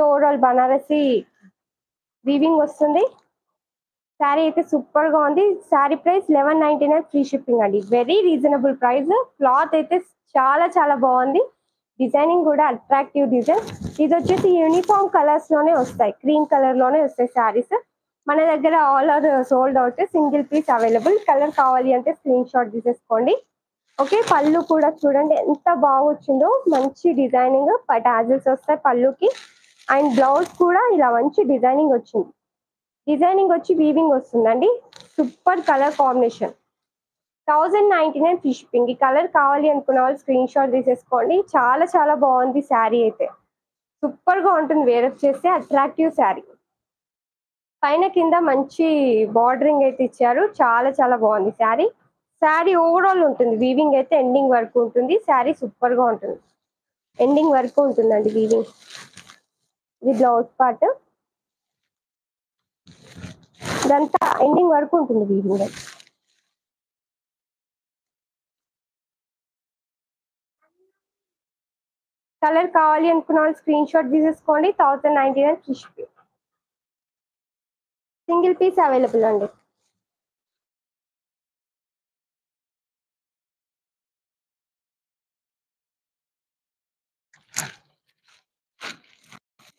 Overall Banarasi weaving వస్తుంది. శారీ అయితే super గా ఉంది. శారీ ప్రైస్ 1199 ఫ్రీ షిప్పింగ్ అండి. Very reasonable price. క్లాత్ అయితే చాలా చాలా బాగుంది. డిజైనింగ్ కూడా అట్రాక్టివ్ డిజైన్. ఇది వచ్చేసి యూనిఫామ్ కలర్స్ లోనే వస్తాయి, క్రీమ్ కలర్ లోనే వస్తాయి శారీస్. మన దగ్గర all are sold out, single piece available. Colour కావాలి అంటే స్క్రీన్ షాట్ తీసేసుకోండి. ఓకే, పళ్ళు కూడా చూడండి ఎంత బాగా వచ్చిందో, మంచి డిజైనింగ్ టాజిల్స్ వస్తాయి పళ్ళుకి. అండ్ బ్లౌజ్ కూడా ఇలా మంచి డిజైనింగ్ వచ్చింది. డిజైనింగ్ వచ్చి వీవింగ్ వస్తుందండి. Super colour combination. 1099 free shipping. ఈ కలర్ కావాలి అనుకున్న వాళ్ళు స్క్రీన్ షాట్ తీసేసుకోండి. చాలా చాలా బాగుంది శారీ అయితే. సూపర్ గా ఉంటుంది వేరప్ చేస్తే. అట్రాక్టివ్ శారీ. పైన కింద మంచి బార్డరింగ్ అయితే ఇచ్చారు. చాలా చాలా బాగుంది శారీ. శారీ ఓవరాల్ ఉంటుంది వీవింగ్ అయితే ఎండింగ్ వరకు ఉంటుంది. శారీ సూపర్ గా ఉంటుంది. ఎండింగ్ వరకు ఉంటుందండి వీవింగ్. ఇది బ్లౌజ్ పార్ట్. ఇదంతా ఎండింగ్ వరకు ఉంటుంది వీవింగ్. కలర్ కావాలి అనుకున్న వాళ్ళు స్క్రీన్ షాట్ తీసేసుకోండి. 1099 free shipping. Single piece available అండి.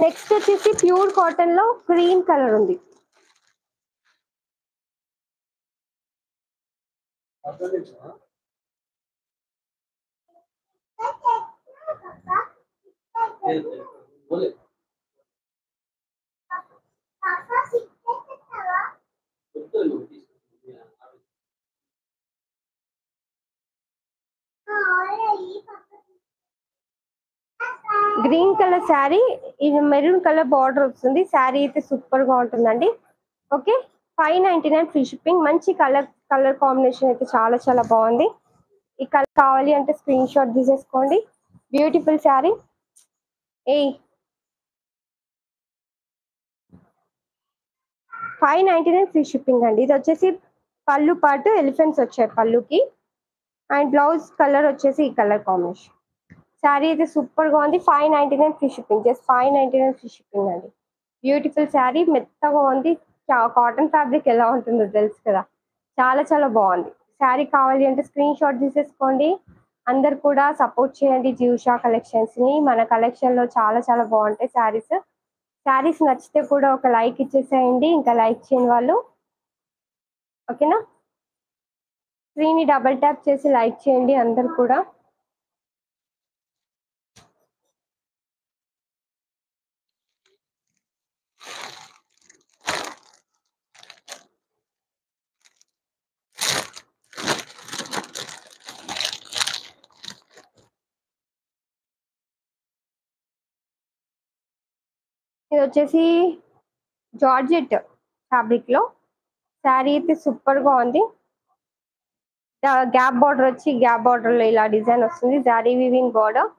నెక్స్ట్ వచ్చేసి ప్యూర్ కాటన్ లో క్రీమ్ కలర్ ఉంది. గ్రీన్ కలర్ శారీ, ఇది మెరూన్ కలర్ బార్డర్ వస్తుంది. శారీ అయితే సూపర్ గా ఉంటుందండి. Okay, 599 free shipping. మంచి కలర్ కాంబినేషన్ అయితే చాలా చాలా బాగుంది. ఈ కలర్ కావాలి అంటే స్క్రీన్ షాట్ తీసేసుకోండి. బ్యూటిఫుల్ శారీ. 599 ఫ్రీ షిప్పింగ్ అండి. ఇది వచ్చేసి పళ్ళు పాటు ఎలిఫెంట్స్ వచ్చాయి పళ్ళుకి. అండ్ బ్లౌజ్ కలర్ వచ్చేసి ఈ కలర్ కాంబినేషన్. శారీ అయితే సూపర్ గా ఉంది. 599 free shipping. Just 599 free shipping అండి. బ్యూటిఫుల్ శారీ, మెత్తగా ఉంది. కాటన్ ఫ్యాబ్రిక్ ఎలా ఉంటుందో తెలుసు కదా, చాలా చాలా బాగుంది. శారీ కావాలి అంటే స్క్రీన్ షాట్ తీసేసుకోండి. అందరు కూడా సపోర్ట్ చేయండి జిషా కలెక్షన్స్ ని. మన కలెక్షన్ లో చాలా చాలా బాగుంటాయి శారీస్. శారీస్ నచ్చితే కూడా ఒక లైక్ ఇచ్చేసేయండి. ఇంకా లైక్ చేయని వాళ్ళు, ఓకేనా, స్క్రీన్ ని డబల్ ట్యాప్ చేసి లైక్ చేయండి అందరు కూడా. ఇది వచ్చేసి జార్జెట్ ఫ్యాబ్రిక్ లో శారీ అయితే సూపర్ గా ఉంది. గ్యాప్ బార్డర్ వచ్చి గ్యాప్ బార్డర్ లో ఇలా డిజైన్ వస్తుంది. జారీ వీవింగ్ బార్డర్.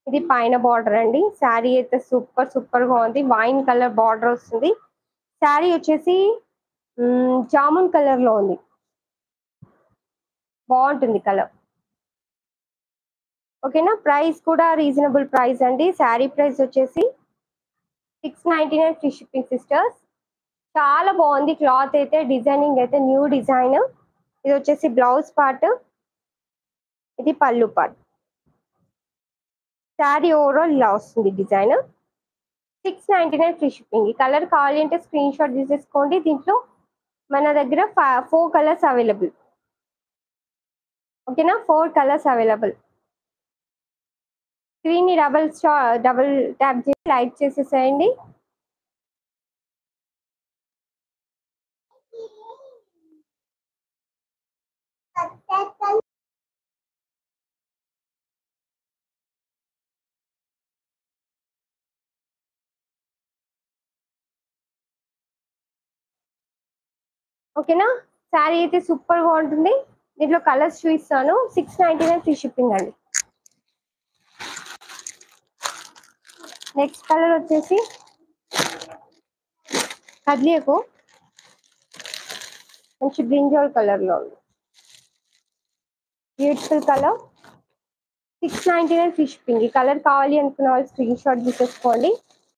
ఇది పైన బార్డర్ అండి. శారీ అయితే సూపర్ సూపర్ గా ఉంది. వైన్ కలర్ బార్డర్ వస్తుంది. శారీ వచ్చేసి జామున్ కలర్ లో ఉంది. బాగుంటుంది కలర్. ఓకేనా, ప్రైస్ కూడా రీజనబుల్ ప్రైస్ అండి. శారీ ప్రైస్ వచ్చేసి 699 ఫ్రీ షిప్పింగ్ సిస్టర్స్. చాలా బాగుంది క్లాత్ అయితే. డిజైనింగ్ అయితే న్యూ డిజైన్. ఇది వచ్చేసి బ్లౌజ్ పార్ట్, ఇది పళ్ళు పార్ట్. శారీ ఓవరాల్ ఇలా వస్తుంది డిజైన్. 699 free shipping. ఈ కలర్ కావాలి అంటే స్క్రీన్ షాట్ తీసేసుకోండి. దీంట్లో మన దగ్గర 4 కలర్స్ అవైలబుల్. ఓకేనా, 4 కలర్స్ అవైలబుల్. స్క్రీన్ ని డబుల్ ట్యాప్ చేసి లైక్ చేసేసేయండి. ఓకేనా, శారీ అయితే సూపర్ గా ఉంటుంది. దీంట్లో కలర్స్ చూపిస్తాను. 699 ఫ్రీ షిప్పింగ్ అండి. నెక్స్ట్ కలర్ వచ్చేసి కద్లియకు మంచి బ్రింజాల్ కలర్ లో ఉంది. Beautiful colour. 699 free shipping. ఈ కలర్ కావాలి అనుకున్న వాళ్ళు స్క్రీన్ షాట్ తీసేసుకోండి.